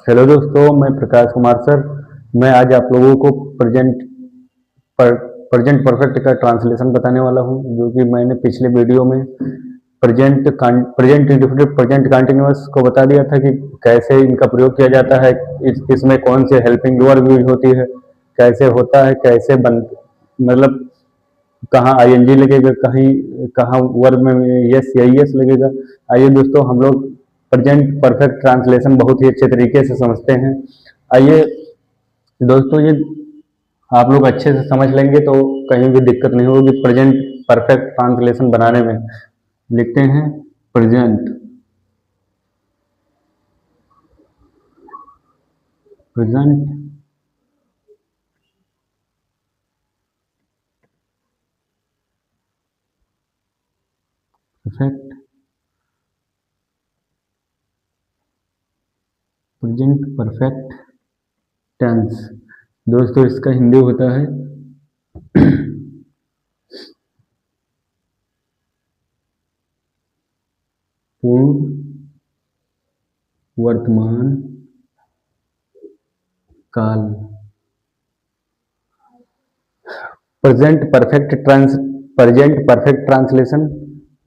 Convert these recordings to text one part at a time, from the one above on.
Hello दोस्तों, मैं Prakash Kumar sir. मैं आज आप लोगों को प्रेजेंट परफेक्ट का ट्रांसलेशन बताने वाला हूं, जो कि मैंने पिछले वीडियो में प्रेजेंट इंडेफिनिट प्रेजेंट कंटिन्यूअस को बता दिया था कि कैसे इनका प्रयोग किया जाता है। इसमें कौन से हेल्पिंग वर्ब यूज होती है, कैसे होता है, कैसे बन मतलब कहाँ आईएनजी लगेगा, कहीं कहाँ वर्ब में यस या यस लगेगा। आइए दोस्तों, हम लोग प्रेजेंट परफेक्ट ट्रांसलेशन बहुत ही अच्छे तरीके से समझते हैं। आइए दोस्तों, ये आप लोग अच्छे से समझ लेंगे तो कहीं भी दिक्कत नहीं होगी। प्रेजेंट परफेक्ट ट्रांसलेशन बनाने में लिखते हैं present present perfect present perfect tense. दोस्तों, इसका हिंदी होता है पूर्ण वर्तमान काल। प्रेजेंट परफेक्ट ट्रांसलेशन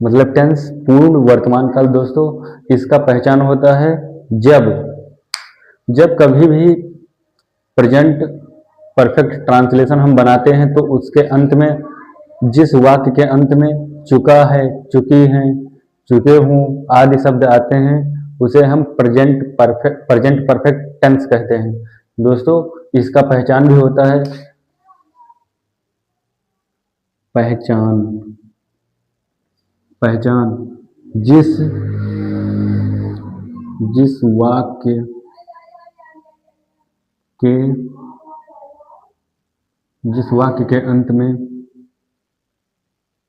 मतलब टेंस पूर्ण वर्तमान काल। दोस्तों, इसका पहचान होता है जब जब कभी भी प्रेजेंट परफेक्ट ट्रांसलेशन हम बनाते हैं तो उसके अंत में, जिस वाक्य के अंत में चुका है, चुकी हैं, चुके हूं आदि शब्द आते हैं, उसे हम प्रेजेंट परफेक्ट टेंस कहते हैं। दोस्तों, इसका पहचान भी होता है पहचान पहचान जिस जिस वाक्य के जिस वाक्य के अंत में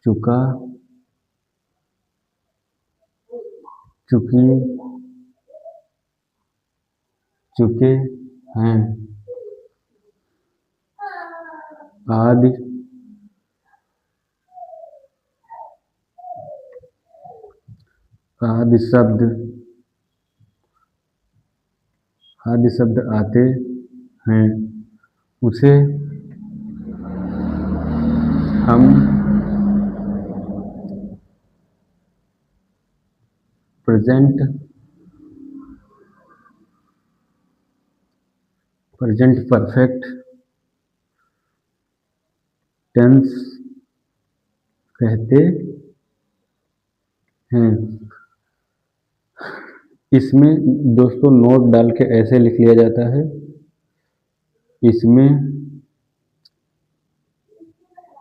चुका, चुकी, चुके हैं आदि आदि शब्द आते हैं, उसे हम प्रेजेंट परफेक्ट टेंस कहते हैं। इसमें दोस्तों नोट डाल के ऐसे लिख लिया जाता है, इसमें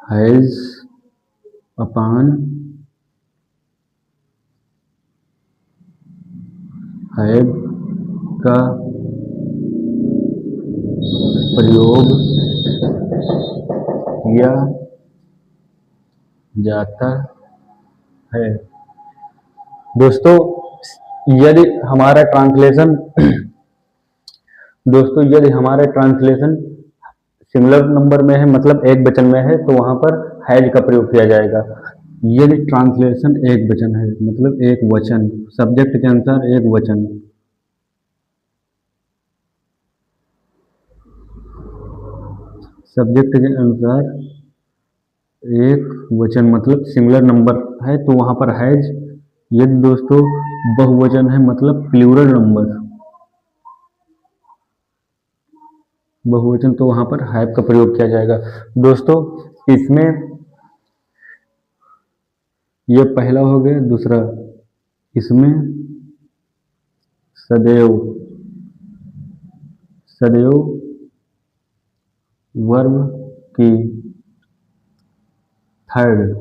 हैज, अपान, हैव का प्रयोग किया जाता है। दोस्तों, यदि हमारा ट्रांसलेशन दोस्तों यदि हमारा ट्रांसलेशन सिंगुलर नंबर में है, मतलब एक वचन में है, तो वहां पर हैज का प्रयोग किया जाएगा। यदि ट्रांसलेशन एक वचन है, मतलब एक वचन, सब्जेक्ट के अनुसार एक वचन, सब्जेक्ट के अनुसार एक वचन मतलब सिंगुलर नंबर है, तो वहां पर हैज। यदि दोस्तों बहुवचन है, मतलब प्लूरल नंबर, बहुवचन, तो वहां पर हैव का प्रयोग किया जाएगा। दोस्तों, इसमें यह पहला हो गया। दूसरा, इसमें सदैव सदैव वर्ब की थर्ड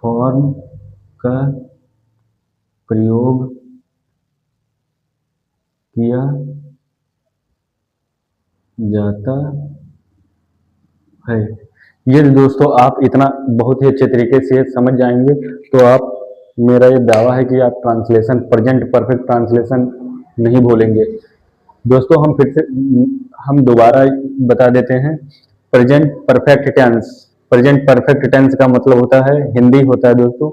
फॉर्म का प्रयोग किया जाता है। यदि दोस्तों आप इतना बहुत ही अच्छे तरीके से समझ जाएंगे तो आप, मेरा ये दावा है कि आप ट्रांसलेशन प्रेजेंट परफेक्ट ट्रांसलेशन नहीं भूलेंगे। दोस्तों, हम दोबारा बता देते हैं। प्रेजेंट परफेक्ट टेंस का मतलब होता है, हिंदी होता है दोस्तों,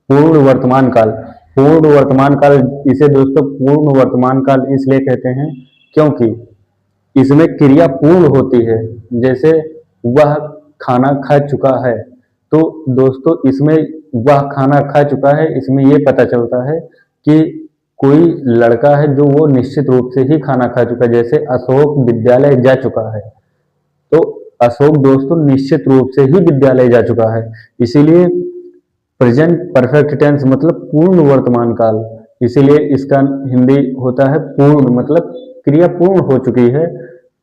पूर्ण वर्तमान काल। पूर्ण वर्तमान काल, इसे दोस्तों पूर्ण वर्तमान काल इसलिए कहते हैं क्योंकि इसमें क्रिया पूर्ण होती है। जैसे वह खाना खा चुका है, तो दोस्तों इसमें वह खाना खा चुका है, इसमें ये पता चलता है कि कोई लड़का है जो वो निश्चित रूप से ही खाना खा चुका है। जैसे अशोक विद्यालय जा चुका है, तो अशोक दोस्तों निश्चित रूप से ही विद्यालय जा चुका है। इसीलिए प्रेजेंट परफेक्ट टेंस मतलब पूर्ण वर्तमान काल, इसीलिए इसका हिंदी होता है पूर्ण, मतलब क्रिया पूर्ण हो चुकी है,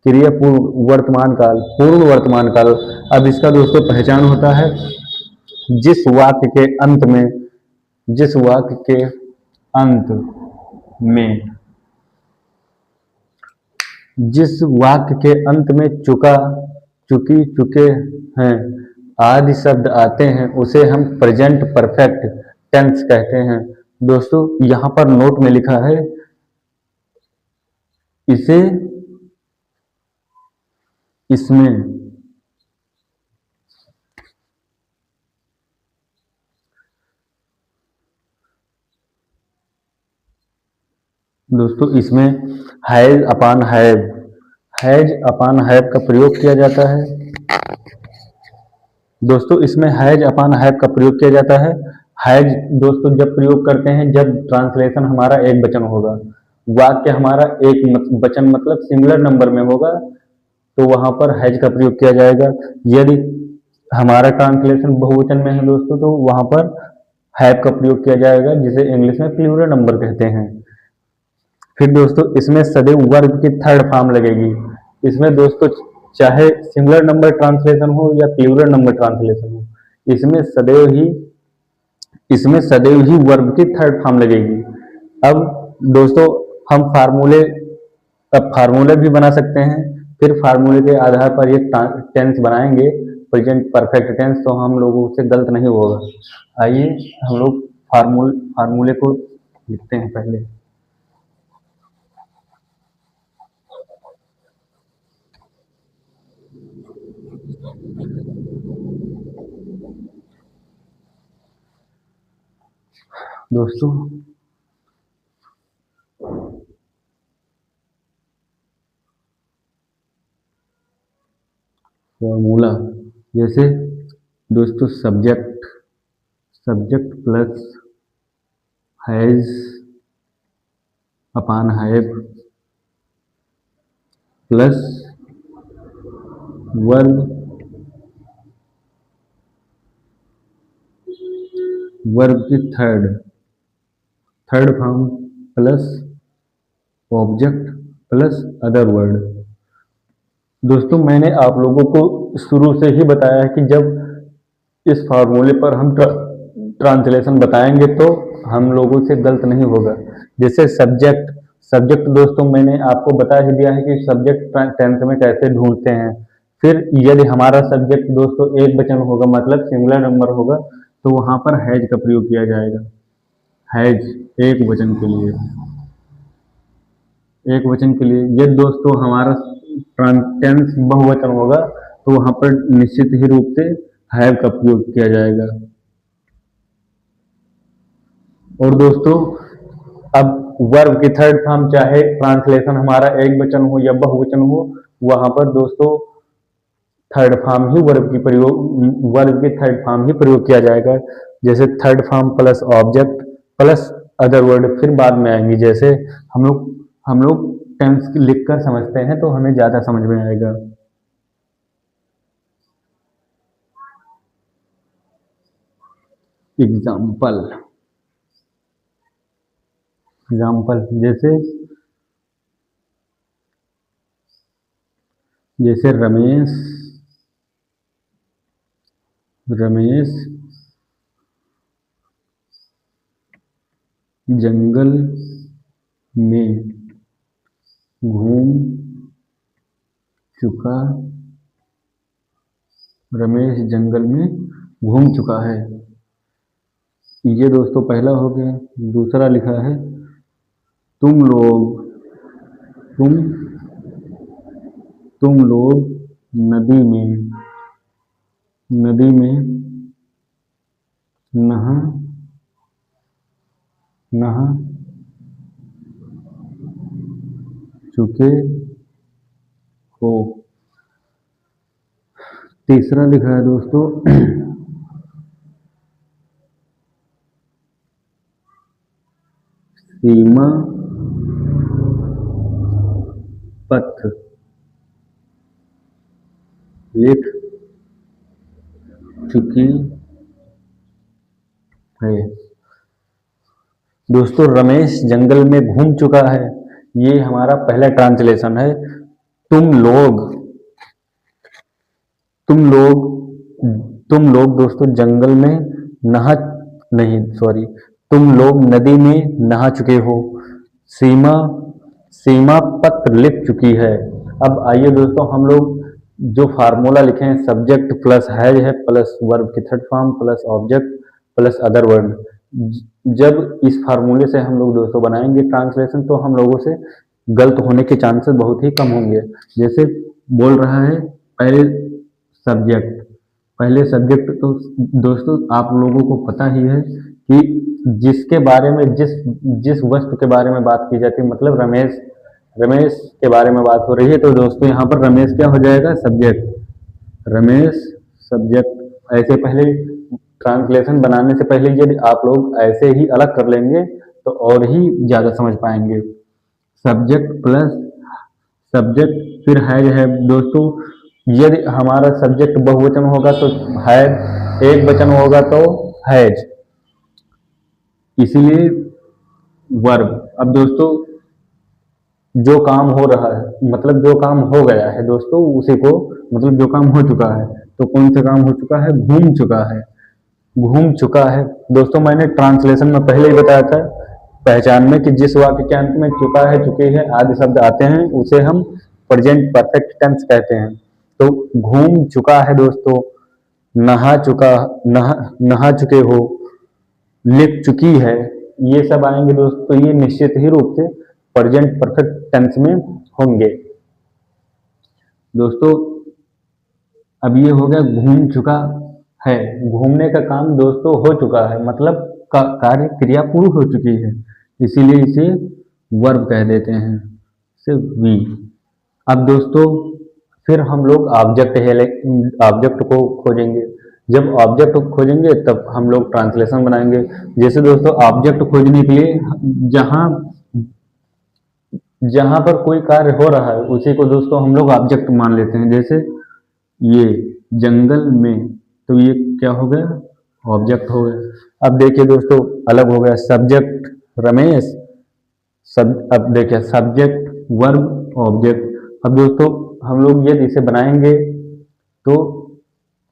क्रिया पूर्ण वर्तमान काल, पूर्ण वर्तमान काल। अब इसका दोस्तों पहचान होता है जिस वाक्य के अंत में, जिस वाक्य के अंत में, जिस वाक्य के अंत में चुका, चुकी, चुके हैं आदि शब्द आते हैं उसे हम प्रेजेंट परफेक्ट टेंस कहते हैं। दोस्तों यहां पर नोट में लिखा है, इसे, इसमें, दोस्तों इसमें has upon have, has upon have का प्रयोग किया जाता है। दोस्तों इसमें हैज अपान हैव का प्रयोग किया जाता है। हैज दोस्तों जब प्रयोग करते हैं जब ट्रांसलेशन हमारा एक वचन होगा, वाक्य हमारा एक वचन मतलब सिंगुलर नंबर में होगा, तो वहां पर हैज का प्रयोग किया जाएगा। यदि हमारा ट्रांसलेशन बहुवचन में है दोस्तों, तो वहां पर हैव का प्रयोग किया जाएगा, जिसे इंग्लिश में प्लूरल नंबर कहते हैं। फिर दोस्तों इसमें सदैव वर्ब की थर्ड फॉर्म लगेगी। इसमें दोस्तों चाहे सिंगुलर नंबर ट्रांसलेशन हो या प्लूरल नंबर ट्रांसलेशन हो, इसमें सदैव ही, इसमें सदैव ही वर्ब की थर्ड फॉर्म लगेगी। अब दोस्तों हम फार्मूले, अब फार्मूले भी बना सकते हैं। फिर फार्मूले के आधार पर ये टेंस बनाएंगे प्रेजेंट परफेक्ट टेंस, तो हम लोगों से गलत नहीं होगा। आइए हम लोग फार्मूले को लिखते हैं पहले। दोस्तों फॉर्मूला, जैसे दोस्तों subject, subject plus has upon have plus verb, verb की third, third form plus object plus other word. दोस्तों मैंने आप लोगों को शुरू से ही बताया है कि जब इस फार्मूले पर हम ट्रांसलेशन बताएंगे तो हम लोगों से गलत नहीं होगा। जैसे सब्जेक्ट, सब्जेक्ट दोस्तों मैंने आपको बता ही दिया है कि सब्जेक्ट टेंस में कैसे ढूंढते हैं। फिर यदि हमारा सब्जेक्ट दोस्तों एक वचन होगा मतलब सिंगुलर नंबर होगा, तो वहां पर हैज का प्रयोग किया जाएगा। हैज एक वचन के लिए, एक वचन के लिए। यदि दोस्तों हमारा टेंस बहुवचन होगा तो वहां पर निश्चित ही रूप से हैव का प्रयोग किया जाएगा। और दोस्तों अब वर्ब की थर्ड फॉर्म, चाहे ट्रांसलेशन हमारा एक वचन हो या बहुवचन हो, वहां पर दोस्तों थर्ड फॉर्म ही वर्ब की प्रयोग, वर्ब की थर्ड फॉर्म ही प्रयोग किया जाएगा। जैसे third form plus object plus other word फिर बाद में आएंगी। जैसे हम लोग टेंस लिख कर समझते हैं तो हमें ज्यादा समझ में आएगा। एग्जाम्पल, एग्जाम्पल जैसे, जैसे रमेश, रमेश जंगल में घूम चुका, रमेश जंगल में घूम चुका है। ये दोस्तों पहला हो गया। दूसरा लिखा है तुम लोग, तुम तुम लोग नदी में, नदी में नहा नहा चुके हो। तीसरा लिखा है दोस्तों सीमा पथ लिख चुकी है। दोस्तों रमेश जंगल में घूम चुका है, ये हमारा पहला ट्रांसलेशन है। तुम लोग तुम लोग तुम लोग दोस्तों जंगल में नहा नहीं सॉरी तुम लोग नदी में नहा चुके हो। सीमा सीमा पत्र लिख चुकी है। अब आइए दोस्तों हम लोग जो फार्मूला लिखे हैं, सब्जेक्ट प्लस हैज है प्लस वर्ब की third form plus object plus other word, जब इस फार्मूले से हम लोग दोस्तों बनाएंगे ट्रांसलेशन तो हम लोगों से गलत होने के चांसेस बहुत ही कम होंगे। जैसे बोल रहा है पहले सब्जेक्ट तो दोस्तों आप लोगों को पता ही है कि जिसके बारे में जिस वस्तु के बारे में बात की जाती है, मतलब रमेश के बारे में बात हो रही है, तो दोस्तों यहाँ पर रमेश क्या हो जाएगा, सब्जेक्ट, रमेश सब्जेक्ट। ऐसे पहले ट्रांसलेशन बनाने से पहले यदि आप लोग ऐसे ही अलग कर लेंगे तो और ही ज़्यादा समझ पाएंगे। सब्जेक्ट प्लस सब्जेक्ट फिर हैज है दोस्तों। यदि हमारा सब्जेक्ट बहुवचन होगा तो हैज, एक वचन होगा तो हैज, इसीलिए वर्ब। अब दोस्तों जो काम हो रहा है मतलब जो काम हो गया है दोस्तों उसी को, मतलब जो काम हो चुका है, तो कौन सा काम हो चुका है, घूम चुका है। घूम चुका है दोस्तों मैंने ट्रांसलेशन में पहले ही बताया था पहचान में कि जिस वाक्य के अंत में चुका है, चुके हैं आदि शब्द आते हैं उसे हम प्रेजेंट परफेक्ट टेंस कहते हैं। तो घूम चुका है दोस्तों, नहा चुके हो, लिख चुकी है, ये सब आएंगे दोस्तों, ये निश्चित ही रूप से प्रेजेंट परफेक्ट टेंस में होंगे दोस्तों। अब ये हो गया घूम चुका है, घूमने का काम दोस्तों हो चुका है, मतलब कार्य क्रिया पूरी हो चुकी है, इसीलिए इसे वर्ब कह देते हैं, से वी। अब दोस्तों फिर हम लोग ऑब्जेक्ट को खोजेंगे। जब ऑब्जेक्ट को खोजेंगे तब हम लोग ट्रांसलेशन बनाएंगे। जैसे दोस्तों ऑब्जेक्ट खोजने के लिए जहां पर कोई कार्य हो रहा है उसी को दोस्तों हम लोग ऑब्जेक्ट मान लेते हैं। जैसे ये जंगल में, तो ये क्या हो गया, ऑब्जेक्ट हो गया। अब देखिए दोस्तों अलग हो गया, सब्जेक्ट रमेश, अब देखिए सब्जेक्ट वर्ब ऑब्जेक्ट। अब दोस्तों हम लोग यदि इसे बनाएंगे तो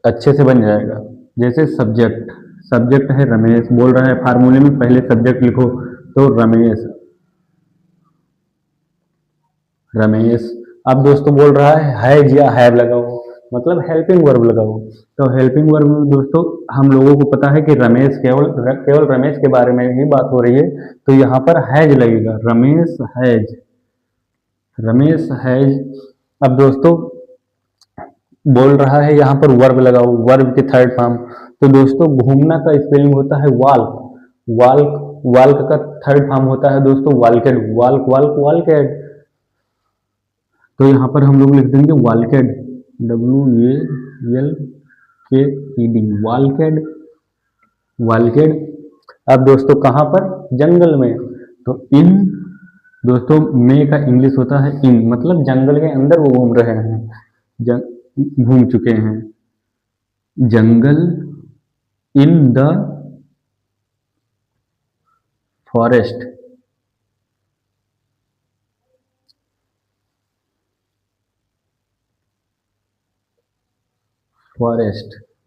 अच्छे से बन जाएगा। जैसे सब्जेक्ट है रमेश, बोल रहा है फार्मूले में पहले सब्जेक्ट लिखो, तो रमेश। अब दोस्तों बोल रहा है हैज या हैव लगाओ, मतलब हेल्पिंग वर्ब लगाओ। तो हेल्पिंग वर्ब में दोस्तों हम लोगों को पता है कि रमेश केवल रमेश के बारे में ही बात हो रही है, तो यहाँ पर हैज लगेगा, रमेश हैज। अब दोस्तों बोल रहा है यहाँ पर वर्ब लगाओ, वर्ब की थर्ड फॉर्म। तो दोस्तों घूमना का स्पेलिंग होता है वाल्क का थर्ड फॉर्म होता है दोस्तों वाल्केड, वाल्केड। तो यहाँ पर हम लोग लिख देंगे वाल्केड, WALKED, वाल्केड। अब दोस्तों कहाँ पर, जंगल में, तो इन दोस्तों में का इंग्लिश होता है इन, मतलब जंगल के अंदर वो घूम रहे हैं, घूम चुके हैं। जंगल, इन द फॉरेस्ट,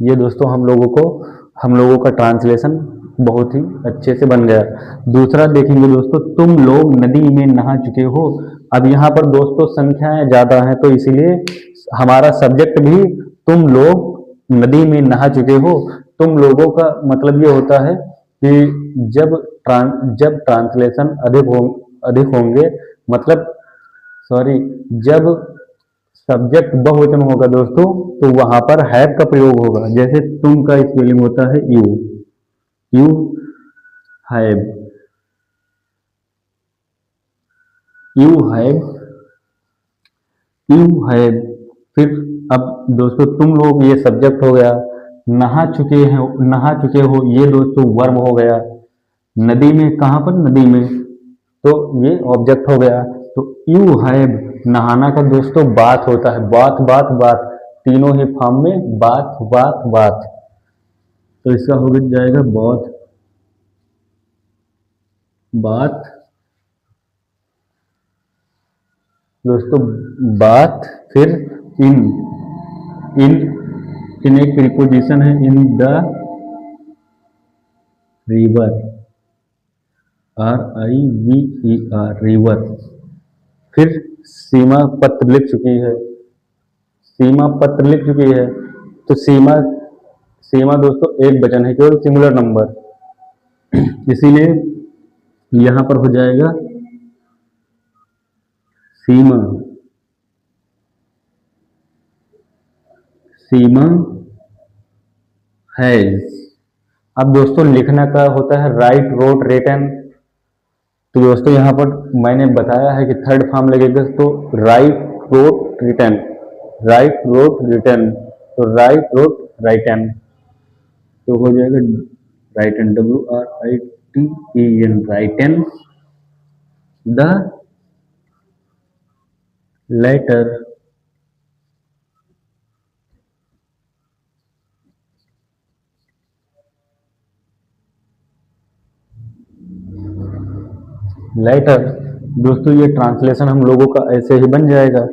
ये दोस्तों हम लोगों का ट्रांसलेशन बहुत ही अच्छे से बन गया। दूसरा देखेंगे दोस्तों, तुम लोग नदी में नहा चुके हो। अब यहाँ पर दोस्तों संख्याएं ज्यादा हैं तो इसीलिए हमारा सब्जेक्ट भी तुम लोग नदी में नहा चुके हो। तुम लोगों का मतलब ये होता है कि जब ट्रांसलेशन अधिक होंगे, मतलब सॉरी, जब सब्जेक्ट बहुवचन होगा दोस्तों तो वहां पर हैव का प्रयोग होगा। जैसे तुम का स्पेलिंग होता है you have, you have, you have. फिर अब दोस्तों तुम लोग, ये सब्जेक्ट हो गया। नहा चुके हैं, नहा चुके हो, ये दोस्तों वर्ब हो गया। नदी में, कहाँ पर, नदी में, तो ये ऑब्जेक्ट हो गया। तो यू हैव, नहाना का दोस्तों बात होता है, बात बात बात, तीनों ही फॉर्म में बात बात बात। तो इसका हो जाएगा बहुत बात दोस्तों, बात। फिर इन, इन इन एक प्रीपोजिशन है, इन द रिवर, RIVER, रिवर। फिर सीमा पत्र लिख चुकी है, सीमा पत्र लिख चुकी है। तो सीमा, सीमा दोस्तों एक वचन है, केवल सिंगुलर नंबर, इसीलिए यहां पर हो जाएगा सीमा, सीमा हैज। अब दोस्तों लिखना का होता है राइट, रोट, रिटन। तो दोस्तों यहाँ पर मैंने बताया है कि थर्ड फॉर्म लगेगा, तो write, wrote, written, write, wrote, written. तो राइट, रोट, राइटन, तो हो जाएगा written, WRITEN, written the letter. Letter दोस्तों, ये ट्रांसलेशन हम लोगों का ऐसे ही बन जाएगा।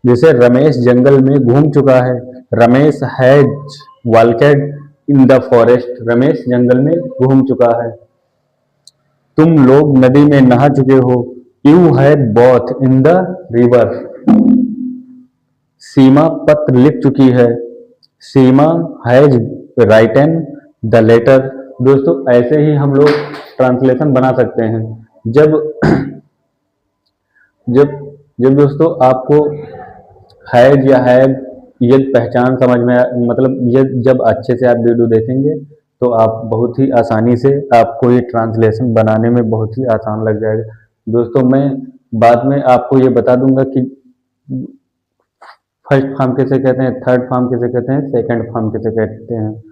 जैसे रमेश जंगल में घूम चुका है, Ramesh has walked in the forest, Ramesh जंगल में घूम चुका है। तुम लोग नदी में नहा चुके हो, you had bath in the river. Seema पत्र लिख चुकी है, Seema has written the letter. दोस्तों ऐसे ही हम लोग ट्रांसलेशन बना सकते हैं। जब जब जब दोस्तों आपको हैज या हैव ये पहचान समझ में मतलब ये जब अच्छे से आप वीडियो देखेंगे तो आप बहुत ही आसानी से, आपको ये ट्रांसलेशन बनाने में बहुत ही आसान लग जाएगा। दोस्तों मैं बाद में आपको ये बता दूंगा कि फर्स्ट फॉर्म किसे कहते हैं, थर्ड फॉर्म किसे कहते हैं, सेकंड फॉर्म किसे कहते हैं।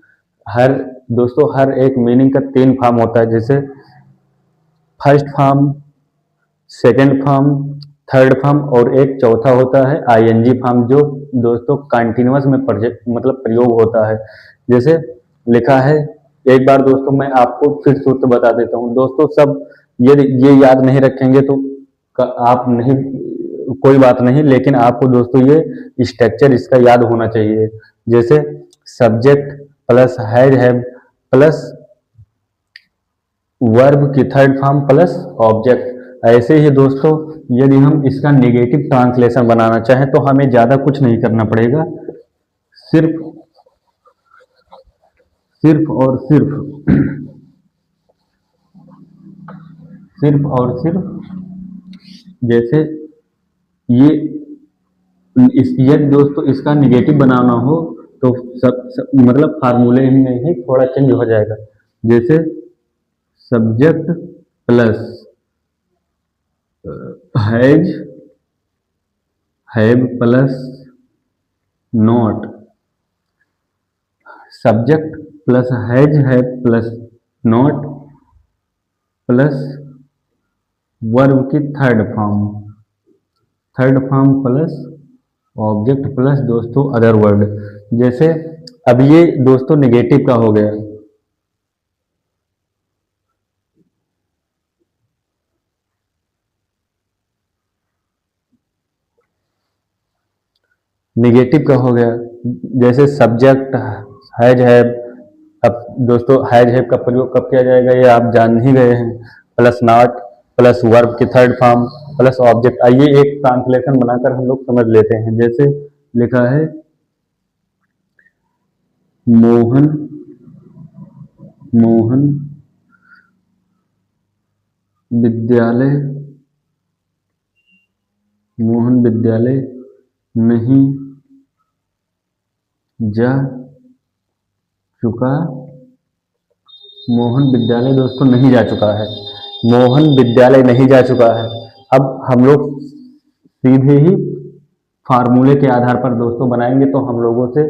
हर दोस्तों हर एक मीनिंग का 3 फॉर्म होता है, जैसे first form, second form, third form, और एक चौथा होता है ING फॉर्म, जो दोस्तों कंटिन्यूअस में मतलब प्रयोग होता है। जैसे लिखा है, एक बार दोस्तों मैं आपको फिर सूत्र बता देता हूँ दोस्तों, सब ये याद नहीं रखेंगे तो आप नहीं, कोई बात नहीं, लेकिन आपको दोस्तों ये स्ट्रक्चर इसका याद होना चाहिए। जैसे subject plus has have plus verb की थर्ड फॉर्म प्लस ऑब्जेक्ट। ऐसे ही दोस्तों यदि हम इसका नेगेटिव ट्रांसलेशन बनाना चाहें तो हमें ज्यादा कुछ नहीं करना पड़ेगा, सिर्फ सिर्फ और सिर्फ सिर्फ और सिर्फ जैसे ये यदि दोस्तों इसका नेगेटिव बनाना हो तो सब मतलब फार्मूले में ही थोड़ा चेंज हो जाएगा। जैसे subject plus has have plus not, subject plus has have plus not plus verb की third form plus object plus दोस्तों अदर वर्ड। जैसे अब ये दोस्तों नेगेटिव का हो गया, नेगेटिव का हो गया। जैसे सब्जेक्ट हैज हैव, अब दोस्तों हैज हैव का प्रयोग कब किया जाएगा ये आप जान ही गए हैं, प्लस नॉट प्लस वर्ब की थर्ड फॉर्म प्लस ऑब्जेक्ट। आइए एक ट्रांसलेशन बनाकर हम लोग समझ लेते हैं। जैसे लिखा है मोहन विद्यालय नहीं जा चुका। मोहन विद्यालय दोस्तों नहीं जा चुका है, मोहन विद्यालय नहीं जा चुका है। अब हम लोग सीधे ही फार्मूले के आधार पर दोस्तों बनाएंगे, तो हम लोगों से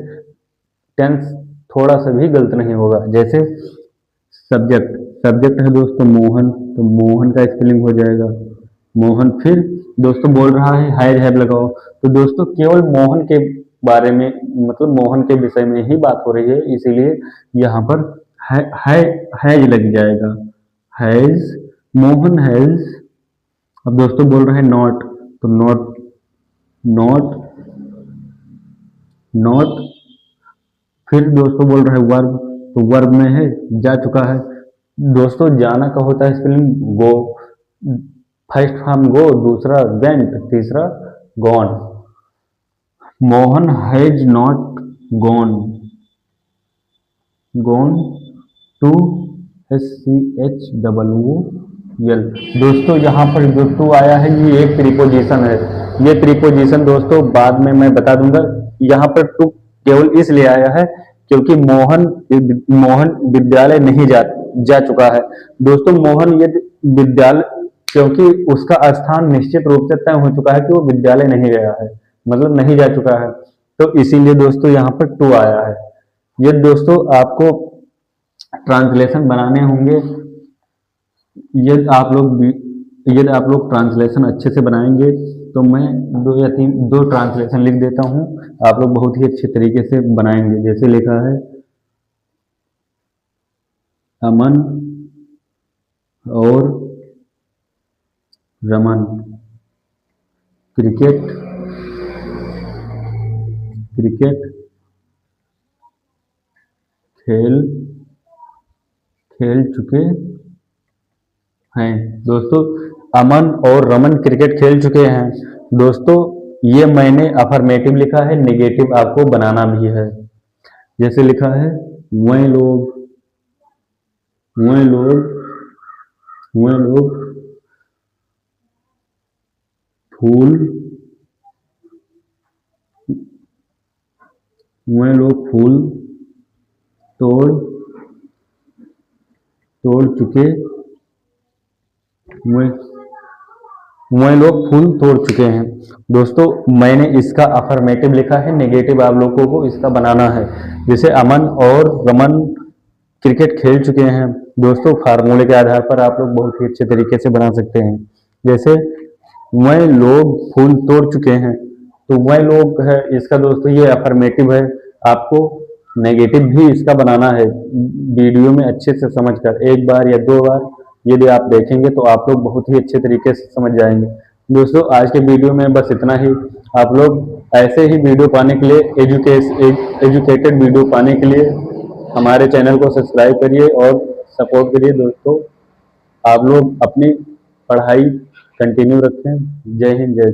टेंस थोड़ा सा भी गलत नहीं होगा। जैसे सब्जेक्ट, सब्जेक्ट है दोस्तों मोहन, तो मोहन का स्पेलिंग हो जाएगा मोहन। फिर दोस्तों बोल रहा है हैज हैव लगाओ, तो दोस्तों केवल मोहन के बारे में, मतलब मोहन के विषय में ही बात हो रही है, इसीलिए यहाँ पर हैज लग जाएगा, हैज, मोहन हैज। अब दोस्तों बोल रहे हैं नॉट, तो नॉट, नॉट, नॉट। फिर दोस्तों बोल रहे हैं वर्ब, तो वर्ब में है जा चुका है। दोस्तों जाना का होता है spelling go, first form go, दूसरा वेंट, तीसरा gone. Mohan has not gone, gone to SCHOOL। दोस्तों यहाँ पर जो टू आया है ये एक प्रीपोजिशन है, ये प्रीपोजिशन दोस्तों बाद में मैं बता दूंगा। यहाँ पर टू केवल इसलिए आया है क्योंकि मोहन विद्यालय नहीं जा चुका है। दोस्तों मोहन ये विद्यालय, क्योंकि उसका स्थान निश्चित रूप से तय हो चुका है कि वो विद्यालय नहीं गया है, मतलब नहीं जा चुका है, तो इसीलिए दोस्तों यहाँ पर टू आया है। ये दोस्तों आपको ट्रांसलेशन बनाने होंगे, यदि आप लोग ट्रांसलेशन अच्छे से बनाएंगे तो मैं दो ट्रांसलेशन लिख देता हूँ, आप लोग बहुत ही अच्छे तरीके से बनाएंगे। जैसे लिखा है अमन और रमन क्रिकेट खेल चुके हैं। दोस्तों अमन और रमन क्रिकेट खेल चुके हैं। दोस्तों ये मैंने अफर्मेटिव लिखा है, नेगेटिव आपको बनाना भी है। जैसे लिखा है वह लोग फूल तोड़ चुके, वह लोग फूल तोड़ चुके हैं। दोस्तों मैंने इसका अफर्मेटिव लिखा है, नेगेटिव आप लोगों को इसका बनाना है। जैसे अमन और रमन क्रिकेट खेल चुके हैं। दोस्तों फार्मूले के आधार पर आप लोग बहुत ही अच्छे तरीके से बना सकते हैं। जैसे वह लोग फूल तोड़ चुके हैं, तो वह लोग है इसका दोस्तों ये अफर्मेटिव है, आपको नेगेटिव भी इसका बनाना है। वीडियो में अच्छे से समझकर एक बार या दो बार यदि आप देखेंगे तो आप लोग बहुत ही अच्छे तरीके से समझ जाएंगे। दोस्तों आज के वीडियो में बस इतना ही। आप लोग ऐसे ही वीडियो पाने के लिए, एजुकेटेड वीडियो पाने के लिए हमारे चैनल को सब्सक्राइब करिए और सपोर्ट करिए। दोस्तों आप लोग अपनी पढ़ाई कंटिन्यू रखें। जय हिंद, जय।